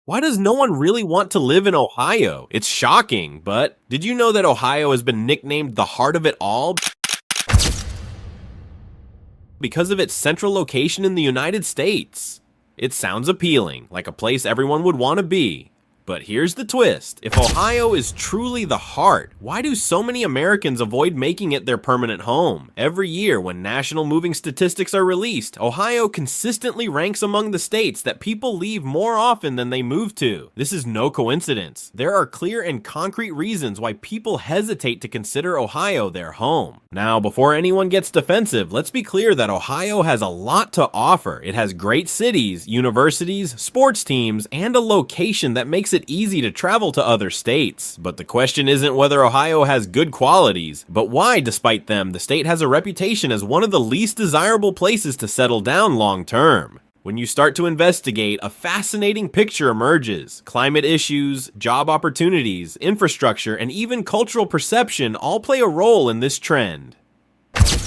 Why does no one really want to live in Ohio? It's shocking, but did you know that Ohio has been nicknamed the heart of it all because of its central location in the United States? It sounds appealing, like a place everyone would want to be. But here's the twist. If Ohio is truly the heart, why do so many Americans avoid making it their permanent home? Every year when national moving statistics are released, Ohio consistently ranks among the states that people leave more often than they move to. This is no coincidence. There are clear and concrete reasons why people hesitate to consider Ohio their home. Now, before anyone gets defensive, let's be clear that Ohio has a lot to offer. It has great cities, universities, sports teams, and a location that makes it easy to travel to other states. But the question isn't whether Ohio has good qualities, but why, despite them, the state has a reputation as one of the least desirable places to settle down long term. When you start to investigate, a fascinating picture emerges. Climate issues, job opportunities, infrastructure, and even cultural perception all play a role in this trend.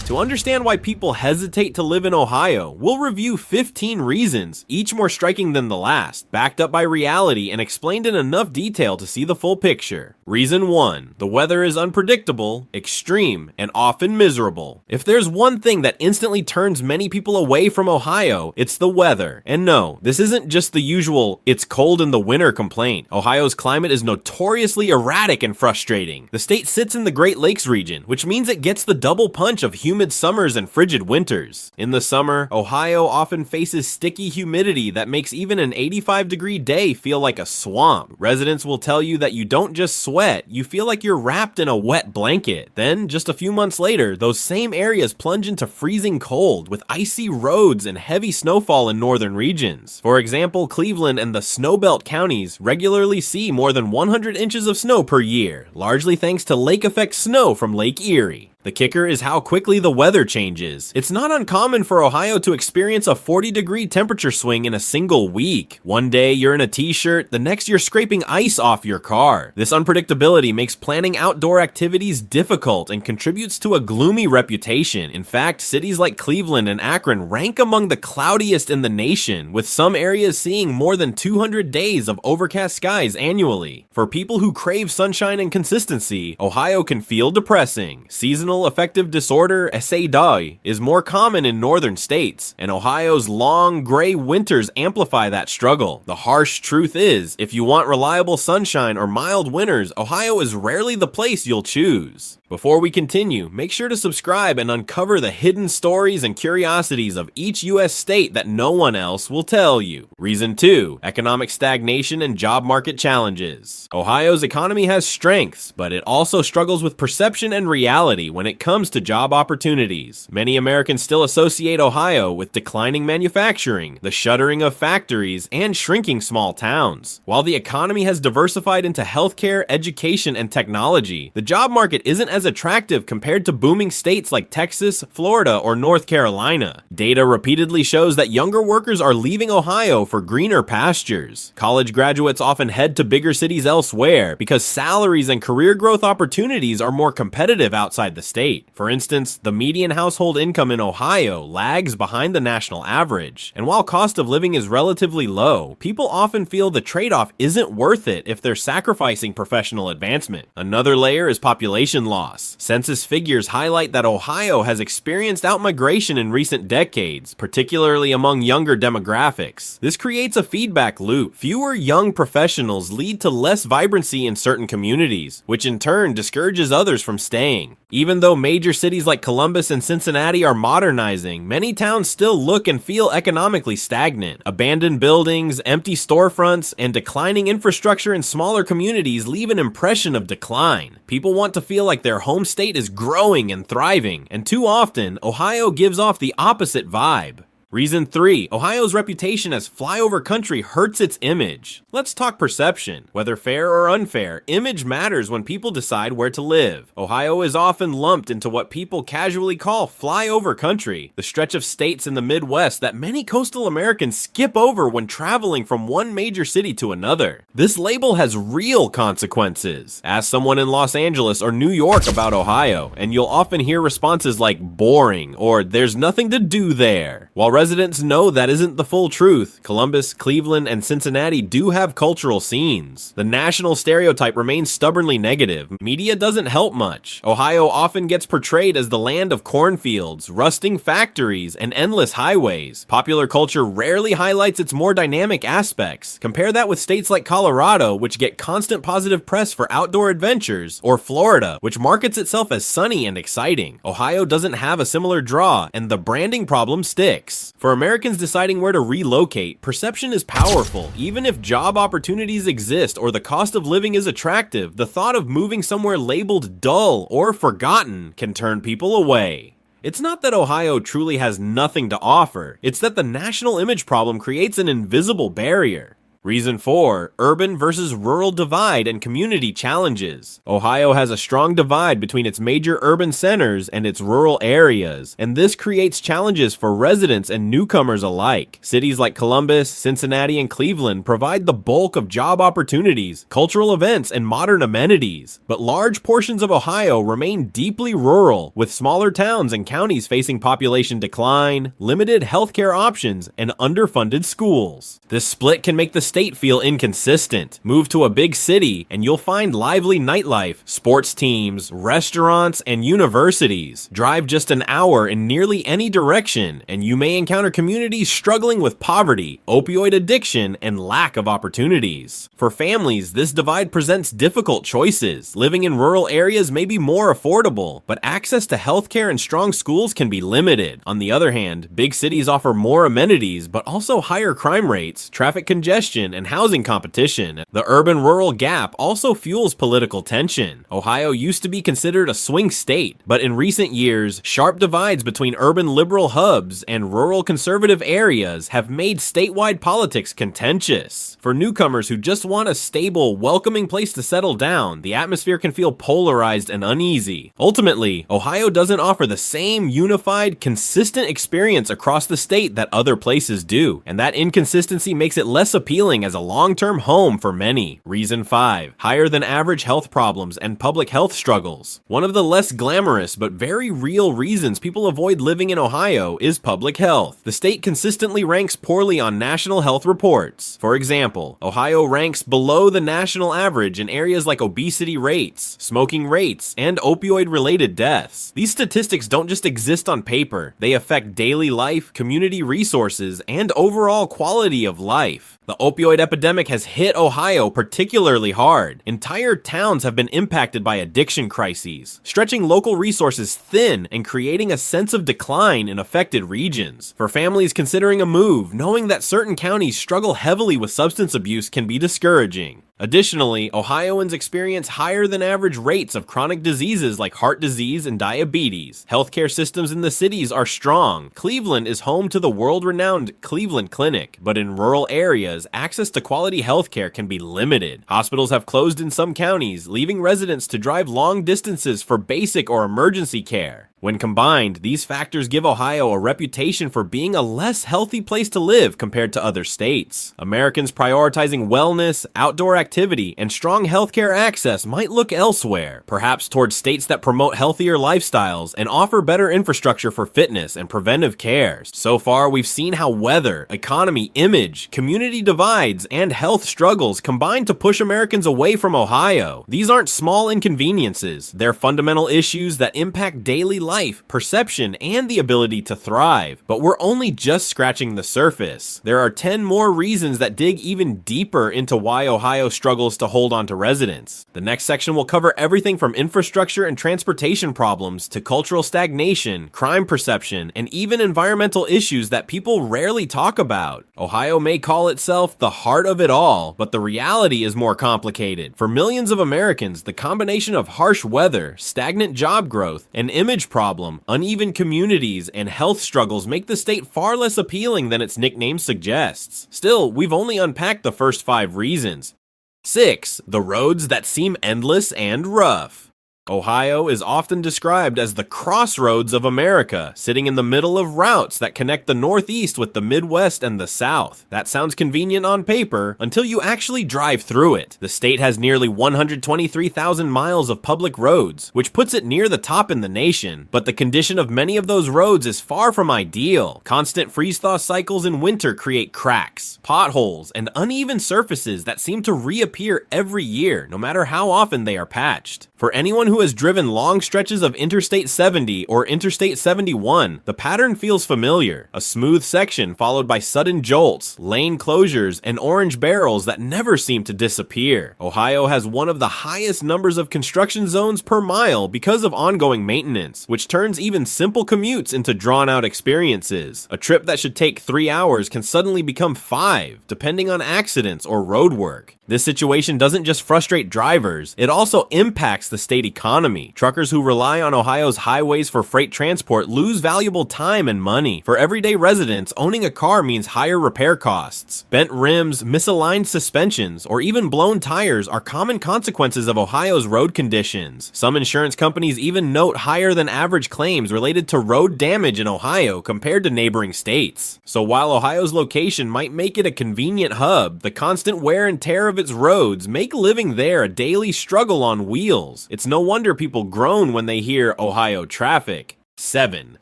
To understand why people hesitate to live in Ohio, we'll review 15 reasons, each more striking than the last, backed up by reality and explained in enough detail to see the full picture. Reason 1. The weather is unpredictable, extreme, and often miserable. If there's one thing that instantly turns many people away from Ohio, it's the weather. And no, this isn't just the usual "it's cold in the winter" complaint. Ohio's climate is notoriously erratic and frustrating. The state sits in the Great Lakes region, which means it gets the double punch of humid summers and frigid winters. In the summer, Ohio often faces sticky humidity that makes even an 85-degree day feel like a swamp. Residents will tell you that you don't just sweat, you feel like you're wrapped in a wet blanket. Then, just a few months later, those same areas plunge into freezing cold with icy roads and heavy snowfall in northern regions. For example, Cleveland and the Snowbelt counties regularly see more than 100 inches of snow per year, largely thanks to lake effect snow from Lake Erie. The kicker is how quickly the weather changes. It's not uncommon for Ohio to experience a 40-degree temperature swing in a single week. One day you're in a t-shirt, the next you're scraping ice off your car. This unpredictability makes planning outdoor activities difficult and contributes to a gloomy reputation. In fact, cities like Cleveland and Akron rank among the cloudiest in the nation, with some areas seeing more than 200 days of overcast skies annually. For people who crave sunshine and consistency, Ohio can feel depressing. Seasonal affective disorder, SADI, is more common in northern states, and Ohio's long, gray winters amplify that struggle. The harsh truth is, if you want reliable sunshine or mild winters, Ohio is rarely the place you'll choose. Before we continue, make sure to subscribe and uncover the hidden stories and curiosities of each U.S. state that no one else will tell you. Reason 2. Economic stagnation and job market challenges. Ohio's economy has strengths, but it also struggles with perception and reality when it comes to job opportunities. Many Americans still associate Ohio with declining manufacturing, the shuttering of factories, and shrinking small towns. While the economy has diversified into healthcare, education, and technology, the job market isn't as attractive compared to booming states like Texas, Florida, or North Carolina. Data repeatedly shows that younger workers are leaving Ohio for greener pastures. College graduates often head to bigger cities elsewhere because salaries and career growth opportunities are more competitive outside the state. For instance, the median household income in Ohio lags behind the national average. And while cost of living is relatively low, people often feel the trade-off isn't worth it if they're sacrificing professional advancement. Another layer is population loss. Census figures highlight that Ohio has experienced outmigration in recent decades, particularly among younger demographics. This creates a feedback loop. Fewer young professionals lead to less vibrancy in certain communities, which in turn discourages others from staying. Even though major cities like Columbus and Cincinnati are modernizing, many towns still look and feel economically stagnant. Abandoned buildings, empty storefronts, and declining infrastructure in smaller communities leave an impression of decline. People want to feel like their home state is growing and thriving, and too often, Ohio gives off the opposite vibe. Reason 3. Ohio's reputation as flyover country hurts its image. Let's talk perception. Whether fair or unfair, image matters when people decide where to live. Ohio is often lumped into what people casually call flyover country, the stretch of states in the Midwest that many coastal Americans skip over when traveling from one major city to another. This label has real consequences. Ask someone in Los Angeles or New York about Ohio, and you'll often hear responses like boring or there's nothing to do there. While residents know that isn't the full truth. Columbus, Cleveland, and Cincinnati do have cultural scenes. The national stereotype remains stubbornly negative. Media doesn't help much. Ohio often gets portrayed as the land of cornfields, rusting factories, and endless highways. Popular culture rarely highlights its more dynamic aspects. Compare that with states like Colorado, which get constant positive press for outdoor adventures, or Florida, which markets itself as sunny and exciting. Ohio doesn't have a similar draw, and the branding problem sticks. For Americans deciding where to relocate, perception is powerful. Even if job opportunities exist or the cost of living is attractive, the thought of moving somewhere labeled dull or forgotten can turn people away. It's not that Ohio truly has nothing to offer, it's that the national image problem creates an invisible barrier. Reason 4. Urban versus rural divide and community challenges. Ohio has a strong divide between its major urban centers and its rural areas, and this creates challenges for residents and newcomers alike. Cities like Columbus, Cincinnati, and Cleveland provide the bulk of job opportunities, cultural events, and modern amenities, but large portions of Ohio remain deeply rural, with smaller towns and counties facing population decline, limited healthcare options, and underfunded schools. This split can make the state feel inconsistent. Move to a big city and you'll find lively nightlife, sports teams, restaurants, and universities. Drive just an hour in nearly any direction and you may encounter communities struggling with poverty, opioid addiction, and lack of opportunities. For families, this divide presents difficult choices. Living in rural areas may be more affordable, but access to healthcare and strong schools can be limited. On the other hand, big cities offer more amenities but also higher crime rates, traffic congestion, and housing competition. The urban-rural gap also fuels political tension. Ohio used to be considered a swing state, but in recent years, sharp divides between urban liberal hubs and rural conservative areas have made statewide politics contentious. For newcomers who just want a stable, welcoming place to settle down, the atmosphere can feel polarized and uneasy. Ultimately, Ohio doesn't offer the same unified, consistent experience across the state that other places do, and that inconsistency makes it less appealing as a long-term home for many. Reason 5. Higher than average health problems and public health struggles. One of the less glamorous but very real reasons people avoid living in Ohio is public health. The state consistently ranks poorly on national health reports. For example, Ohio ranks below the national average in areas like obesity rates, smoking rates, and opioid-related deaths. These statistics don't just exist on paper. They affect daily life, community resources, and overall quality of life. The opioid epidemic has hit Ohio particularly hard. Entire towns have been impacted by addiction crises, stretching local resources thin and creating a sense of decline in affected regions. For families considering a move, knowing that certain counties struggle heavily with substance abuse can be discouraging. Additionally, Ohioans experience higher than average rates of chronic diseases like heart disease and diabetes. Healthcare systems in the cities are strong. Cleveland is home to the world-renowned Cleveland Clinic, but in rural areas, access to quality healthcare can be limited. Hospitals have closed in some counties, leaving residents to drive long distances for basic or emergency care. When combined, these factors give Ohio a reputation for being a less healthy place to live compared to other states. Americans prioritizing wellness, outdoor activity, and strong healthcare access might look elsewhere, perhaps towards states that promote healthier lifestyles and offer better infrastructure for fitness and preventive care. So far, we've seen how weather, economy, image, community divides, and health struggles combine to push Americans away from Ohio. These aren't small inconveniences. They're fundamental issues that impact daily life, perception, and the ability to thrive. But we're only just scratching the surface. There are 10 more reasons that dig even deeper into why Ohio struggles to hold on to residents. The next section will cover everything from infrastructure and transportation problems to cultural stagnation, crime perception, and even environmental issues that people rarely talk about. Ohio may call itself the heart of it all, but the reality is more complicated. For millions of Americans, the combination of harsh weather, stagnant job growth, and image problem, uneven communities, and health struggles make the state far less appealing than its nickname suggests. Still, we've only unpacked the first 5 reasons. 6. The roads that seem endless and rough. Ohio is often described as the crossroads of America, sitting in the middle of routes that connect the Northeast with the Midwest and the South. That sounds convenient on paper until you actually drive through it. The state has nearly 123,000 miles of public roads, which puts it near the top in the nation, but the condition of many of those roads is far from ideal. Constant freeze-thaw cycles in winter create cracks, potholes, and uneven surfaces that seem to reappear every year, no matter how often they are patched. For anyone who has driven long stretches of Interstate 70 or Interstate 71, the pattern feels familiar. A smooth section followed by sudden jolts, lane closures, and orange barrels that never seem to disappear. Ohio has one of the highest numbers of construction zones per mile because of ongoing maintenance, which turns even simple commutes into drawn-out experiences. A trip that should take 3 hours can suddenly become 5, depending on accidents or road work. This situation doesn't just frustrate drivers, it also impacts the state economy. Truckers who rely on Ohio's highways for freight transport lose valuable time and money. For everyday residents, owning a car means higher repair costs. Bent rims, misaligned suspensions, or even blown tires are common consequences of Ohio's road conditions. Some insurance companies even note higher than average claims related to road damage in Ohio compared to neighboring states. So while Ohio's location might make it a convenient hub, the constant wear and tear of its roads make living there a daily struggle on wheels. It's no wonder people groan when they hear Ohio traffic. 7.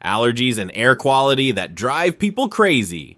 Allergies and air quality that drive people crazy.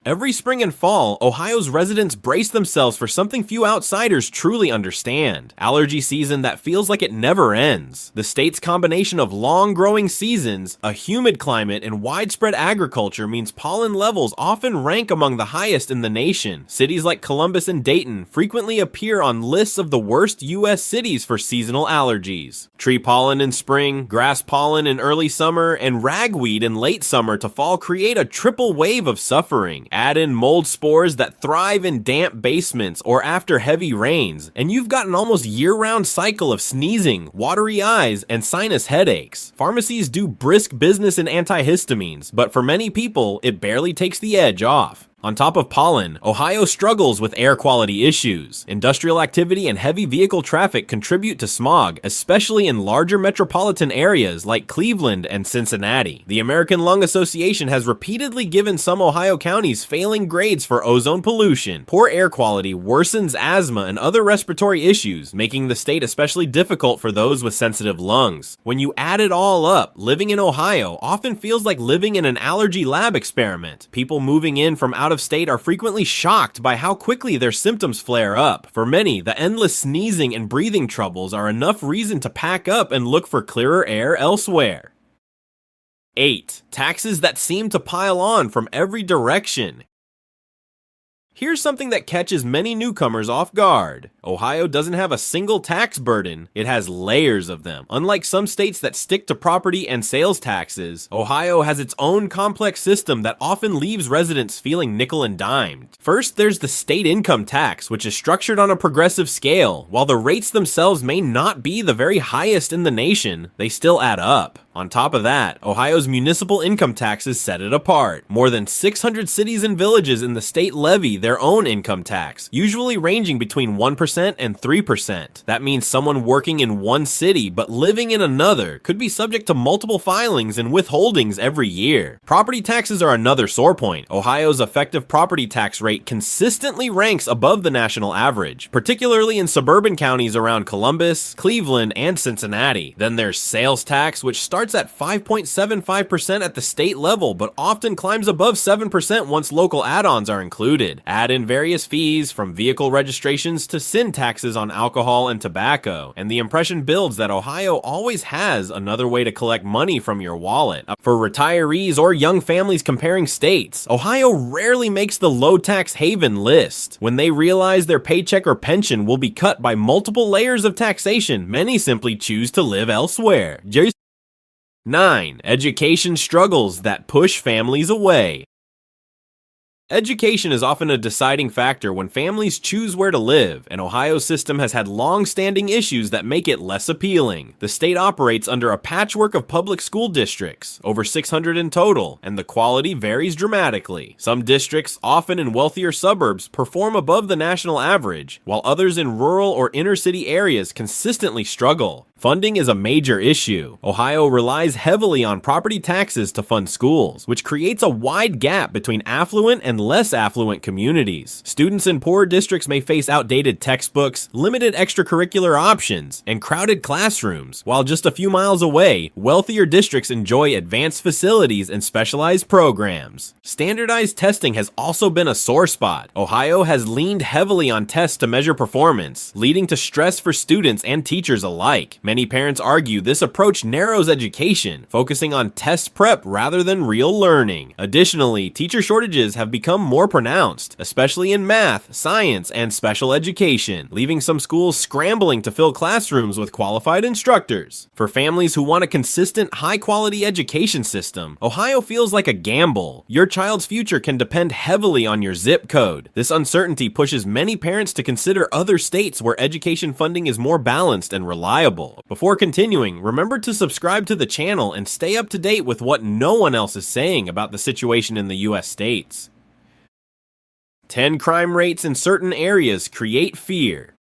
Every spring and fall, Ohio's residents brace themselves for something few outsiders truly understand. Allergy season that feels like it never ends. The state's combination of long growing seasons, a humid climate, and widespread agriculture means pollen levels often rank among the highest in the nation. Cities like Columbus and Dayton frequently appear on lists of the worst U.S. cities for seasonal allergies. Tree pollen in spring, grass pollen in early summer, and ragweed in late summer to fall create a triple wave of suffering. Add in mold spores that thrive in damp basements or after heavy rains, and you've got an almost year-round cycle of sneezing, watery eyes, and sinus headaches. Pharmacies do brisk business in antihistamines, but for many people, it barely takes the edge off. On top of pollen, Ohio struggles with air quality issues. Industrial activity and heavy vehicle traffic contribute to smog, especially in larger metropolitan areas like Cleveland and Cincinnati. The American Lung Association has repeatedly given some Ohio counties failing grades for ozone pollution. Poor air quality worsens asthma and other respiratory issues, making the state especially difficult for those with sensitive lungs. When you add it all up, living in Ohio often feels like living in an allergy lab experiment. People moving in from out of state are frequently shocked by how quickly their symptoms flare up. For many, the endless sneezing and breathing troubles are enough reason to pack up and look for clearer air elsewhere. 8. Taxes that seem to pile on from every direction. Here's something that catches many newcomers off guard. Ohio doesn't have a single tax burden, it has layers of them. Unlike some states that stick to property and sales taxes, Ohio has its own complex system that often leaves residents feeling nickel and dimed. First, there's the state income tax, which is structured on a progressive scale. While the rates themselves may not be the very highest in the nation, they still add up. On top of that, Ohio's municipal income taxes set it apart. More than 600 cities and villages in the state levy their own income tax, usually ranging between 1% and 3%. That means someone working in one city but living in another could be subject to multiple filings and withholdings every year. Property taxes are another sore point. Ohio's effective property tax rate consistently ranks above the national average, particularly in suburban counties around Columbus, Cleveland, and Cincinnati. Then there's sales tax, which starts at 5.75% at the state level, but often climbs above 7% once local add-ons are included. Add in various fees, from vehicle registrations to sin taxes on alcohol and tobacco, and the impression builds that Ohio always has another way to collect money from your wallet. For retirees or young families comparing states, Ohio rarely makes the low-tax haven list. When they realize their paycheck or pension will be cut by multiple layers of taxation, many simply choose to live elsewhere. 9. Education struggles that push families away. Education is often a deciding factor when families choose where to live, and Ohio's system has had long-standing issues that make it less appealing. The state operates under a patchwork of public school districts, over 600 in total, and the quality varies dramatically. Some districts, often in wealthier suburbs, perform above the national average, while others in rural or inner-city areas consistently struggle. Funding is a major issue. Ohio relies heavily on property taxes to fund schools, which creates a wide gap between affluent and less affluent communities. Students in poor districts may face outdated textbooks, limited extracurricular options, and crowded classrooms, while just a few miles away, wealthier districts enjoy advanced facilities and specialized programs. Standardized testing has also been a sore spot. Ohio has leaned heavily on tests to measure performance, leading to stress for students and teachers alike. Many parents argue this approach narrows education, focusing on test prep rather than real learning. Additionally, teacher shortages have become more pronounced, especially in math, science, and special education, leaving some schools scrambling to fill classrooms with qualified instructors. For families who want a consistent, high-quality education system, Ohio feels like a gamble. Your child's future can depend heavily on your zip code. This uncertainty pushes many parents to consider other states where education funding is more balanced and reliable. Before continuing, remember to subscribe to the channel and stay up to date with what no one else is saying about the situation in the US states. 10 crime rates in certain areas create fear.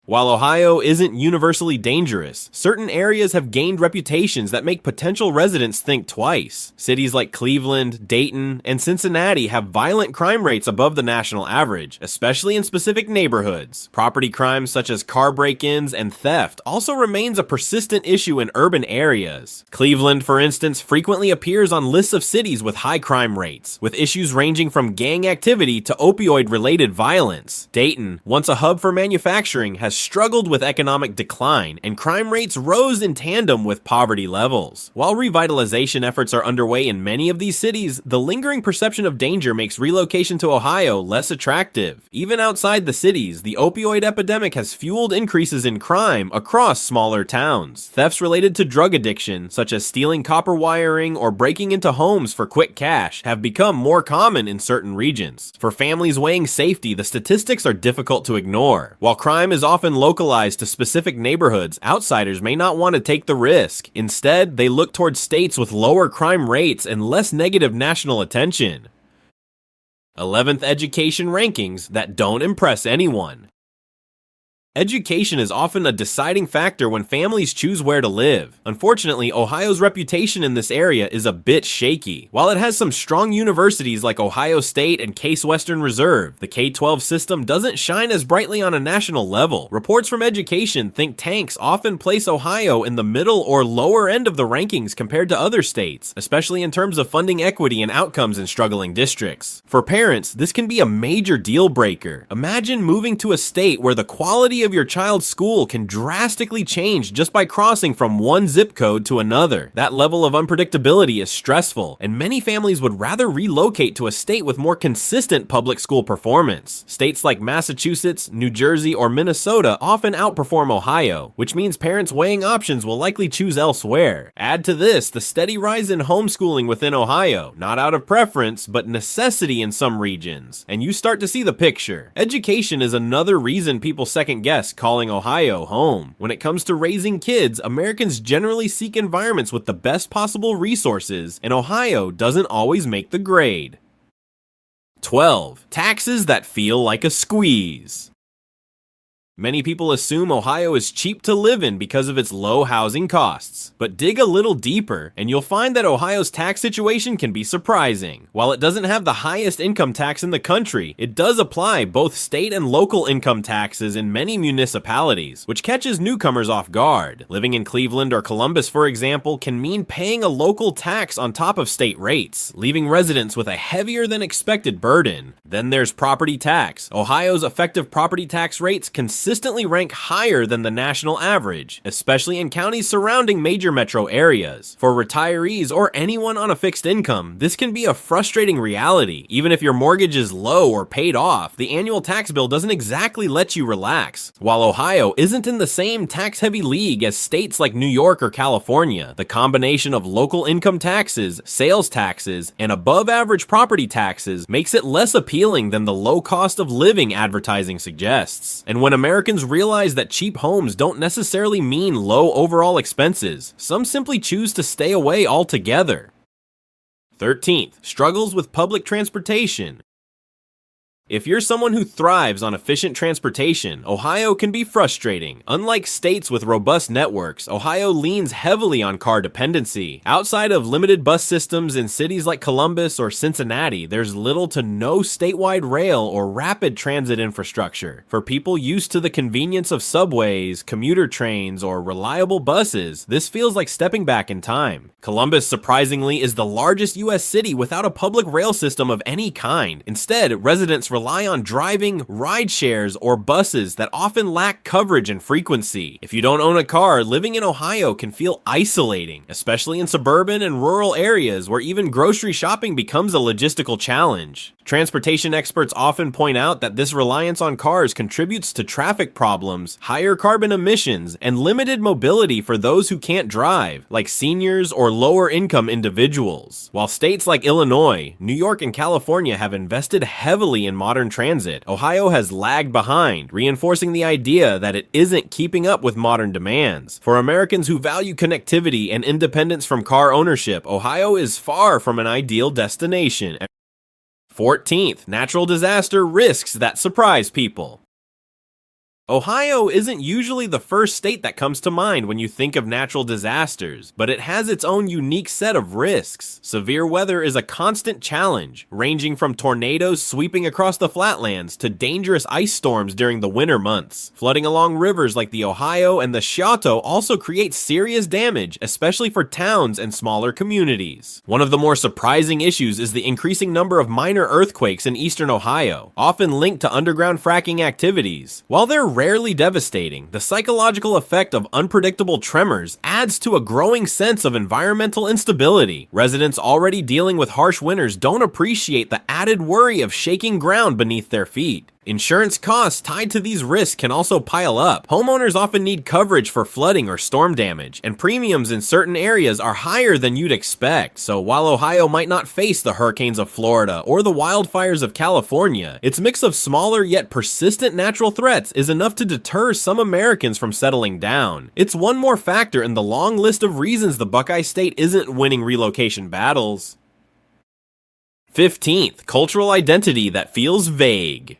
While Ohio isn't universally dangerous, certain areas have gained reputations that make potential residents think twice. Cities like Cleveland, Dayton, and Cincinnati have violent crime rates above the national average, especially in specific neighborhoods. Property crimes such as car break-ins and theft also remains a persistent issue in urban areas. Cleveland, for instance, frequently appears on lists of cities with high crime rates, with issues ranging from gang activity to opioid-related violence. Dayton, once a hub for manufacturing, has struggled with economic decline, and crime rates rose in tandem with poverty levels. While revitalization efforts are underway in many of these cities, the lingering perception of danger makes relocation to Ohio less attractive. Even outside the cities, the opioid epidemic has fueled increases in crime across smaller towns. Thefts related to drug addiction, such as stealing copper wiring or breaking into homes for quick cash, have become more common in certain regions. For families weighing safety, the statistics are difficult to ignore. While crime is often localized to specific neighborhoods, outsiders may not want to take the risk. Instead, they look towards states with lower crime rates and less negative national attention. 11th education rankings that don't impress anyone. Education is often a deciding factor when families choose where to live. Unfortunately, Ohio's reputation in this area is a bit shaky. While it has some strong universities like Ohio State and Case Western Reserve, the K-12 system doesn't shine as brightly on a national level. Reports from education think tanks often place Ohio in the middle or lower end of the rankings compared to other states, especially in terms of funding equity and outcomes in struggling districts. For parents, this can be a major deal breaker. Imagine moving to a state where the quality of your child's school can drastically change just by crossing from one zip code to another. That level of unpredictability is stressful, and many families would rather relocate to a state with more consistent public school performance. States like Massachusetts, New Jersey, or Minnesota often outperform Ohio, which means parents weighing options will likely choose elsewhere. Add to this the steady rise in homeschooling within Ohio, not out of preference, but necessity in some regions, and you start to see the picture. Education is another reason people second guess calling Ohio home. When it comes to raising kids, Americans generally seek environments with the best possible resources, and Ohio doesn't always make the grade. 12. Taxes that feel like a squeeze. Many people assume Ohio is cheap to live in because of its low housing costs, but dig a little deeper and you'll find that Ohio's tax situation can be surprising. While it doesn't have the highest income tax in the country, it does apply both state and local income taxes in many municipalities, which catches newcomers off guard. Living in Cleveland or Columbus, for example, can mean paying a local tax on top of state rates, leaving residents with a heavier than expected burden. Then there's property tax. Ohio's effective property tax rates consistently consistently rank higher than the national average, especially in counties surrounding major metro areas. For retirees or anyone on a fixed income, this can be a frustrating reality. Even if your mortgage is low or paid off, the annual tax bill doesn't exactly let you relax. While Ohio isn't in the same tax-heavy league as states like New York or California, the combination of local income taxes, sales taxes, and above-average property taxes makes it less appealing than the low cost of living advertising suggests. And when Americans realize that cheap homes don't necessarily mean low overall expenses, some simply choose to stay away altogether. 13th, struggles with public transportation. If you're someone who thrives on efficient transportation, Ohio can be frustrating. Unlike states with robust networks, Ohio leans heavily on car dependency. Outside of limited bus systems in cities like Columbus or Cincinnati, there's little to no statewide rail or rapid transit infrastructure. For people used to the convenience of subways, commuter trains, or reliable buses, this feels like stepping back in time. Columbus, surprisingly, is the largest U.S. city without a public rail system of any kind. Instead, residents rely on driving, ride shares, or buses that often lack coverage and frequency. If you don't own a car, living in Ohio can feel isolating, especially in suburban and rural areas where even grocery shopping becomes a logistical challenge. Transportation experts often point out that this reliance on cars contributes to traffic problems, higher carbon emissions, and limited mobility for those who can't drive, like seniors or lower-income individuals. While states like Illinois, New York, and California have invested heavily in modern transit, Ohio has lagged behind, reinforcing the idea that it isn't keeping up with modern demands. For Americans who value connectivity and independence from car ownership, Ohio is far from an ideal destination. 14th, natural disaster risks that surprise people. Ohio isn't usually the first state that comes to mind when you think of natural disasters, but it has its own unique set of risks. Severe weather is a constant challenge, ranging from tornadoes sweeping across the flatlands to dangerous ice storms during the winter months. Flooding along rivers like the Ohio and the Scioto also creates serious damage, especially for towns and smaller communities. One of the more surprising issues is the increasing number of minor earthquakes in eastern Ohio, often linked to underground fracking activities. While they're rarely devastating, the psychological effect of unpredictable tremors adds to a growing sense of environmental instability. Residents already dealing with harsh winters don't appreciate the added worry of shaking ground beneath their feet. Insurance costs tied to these risks can also pile up. Homeowners often need coverage for flooding or storm damage, and premiums in certain areas are higher than you'd expect. So while Ohio might not face the hurricanes of Florida or the wildfires of California, its mix of smaller yet persistent natural threats is enough to deter some Americans from settling down. It's one more factor in the long list of reasons the Buckeye State isn't winning relocation battles. 15th, cultural identity that feels vague.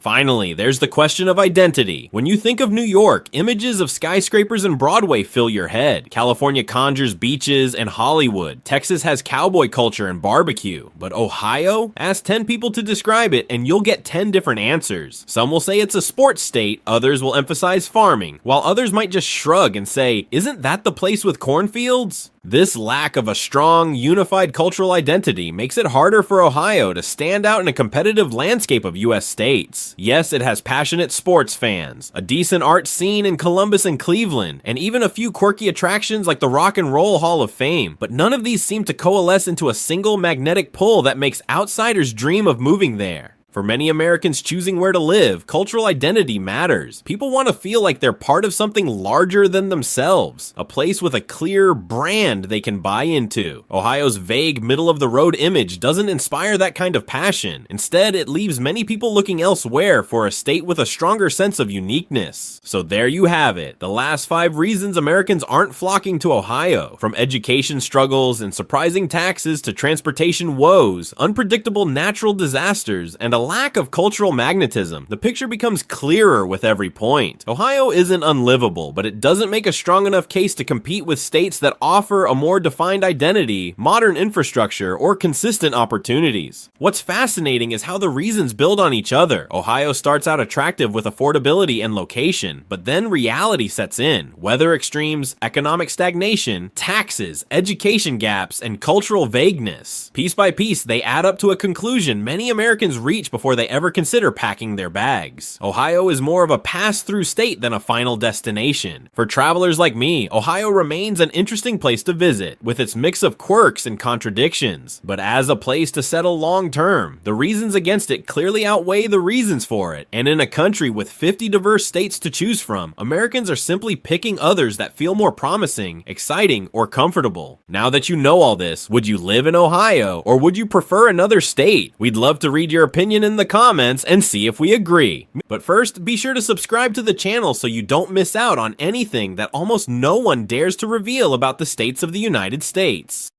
Finally, there's the question of identity. When you think of New York, images of skyscrapers and Broadway fill your head. California conjures beaches and Hollywood. Texas has cowboy culture and barbecue. But Ohio? Ask 10 people to describe it and you'll get 10 different answers. Some will say it's a sports state, others will emphasize farming, while others might just shrug and say, isn't that the place with cornfields? This lack of a strong, unified cultural identity makes it harder for Ohio to stand out in a competitive landscape of U.S. states. Yes, it has passionate sports fans, a decent art scene in Columbus and Cleveland, and even a few quirky attractions like the Rock and Roll Hall of Fame, but none of these seem to coalesce into a single magnetic pull that makes outsiders dream of moving there. For many Americans choosing where to live, cultural identity matters. People want to feel like they're part of something larger than themselves, a place with a clear brand they can buy into. Ohio's vague, middle-of-the-road image doesn't inspire that kind of passion. Instead, it leaves many people looking elsewhere for a state with a stronger sense of uniqueness. So there you have it, the last 5 reasons Americans aren't flocking to Ohio. From education struggles and surprising taxes to transportation woes, unpredictable natural disasters, and a lack of cultural magnetism, the picture becomes clearer with every point. Ohio isn't unlivable, but it doesn't make a strong enough case to compete with states that offer a more defined identity, modern infrastructure, or consistent opportunities. What's fascinating is how the reasons build on each other. Ohio starts out attractive with affordability and location, but then reality sets in. Weather extremes, economic stagnation, taxes, education gaps, and cultural vagueness. Piece by piece, they add up to a conclusion many Americans reach beach before they ever consider packing their bags. Ohio is more of a pass-through state than a final destination. For travelers like me, Ohio remains an interesting place to visit, with its mix of quirks and contradictions. But as a place to settle long-term, the reasons against it clearly outweigh the reasons for it. And in a country with 50 diverse states to choose from, Americans are simply picking others that feel more promising, exciting, or comfortable. Now that you know all this, would you live in Ohio, or would you prefer another state? We'd love to read your opinion in the comments and see if we agree. But first, be sure to subscribe to the channel so you don't miss out on anything that almost no one dares to reveal about the states of the United States.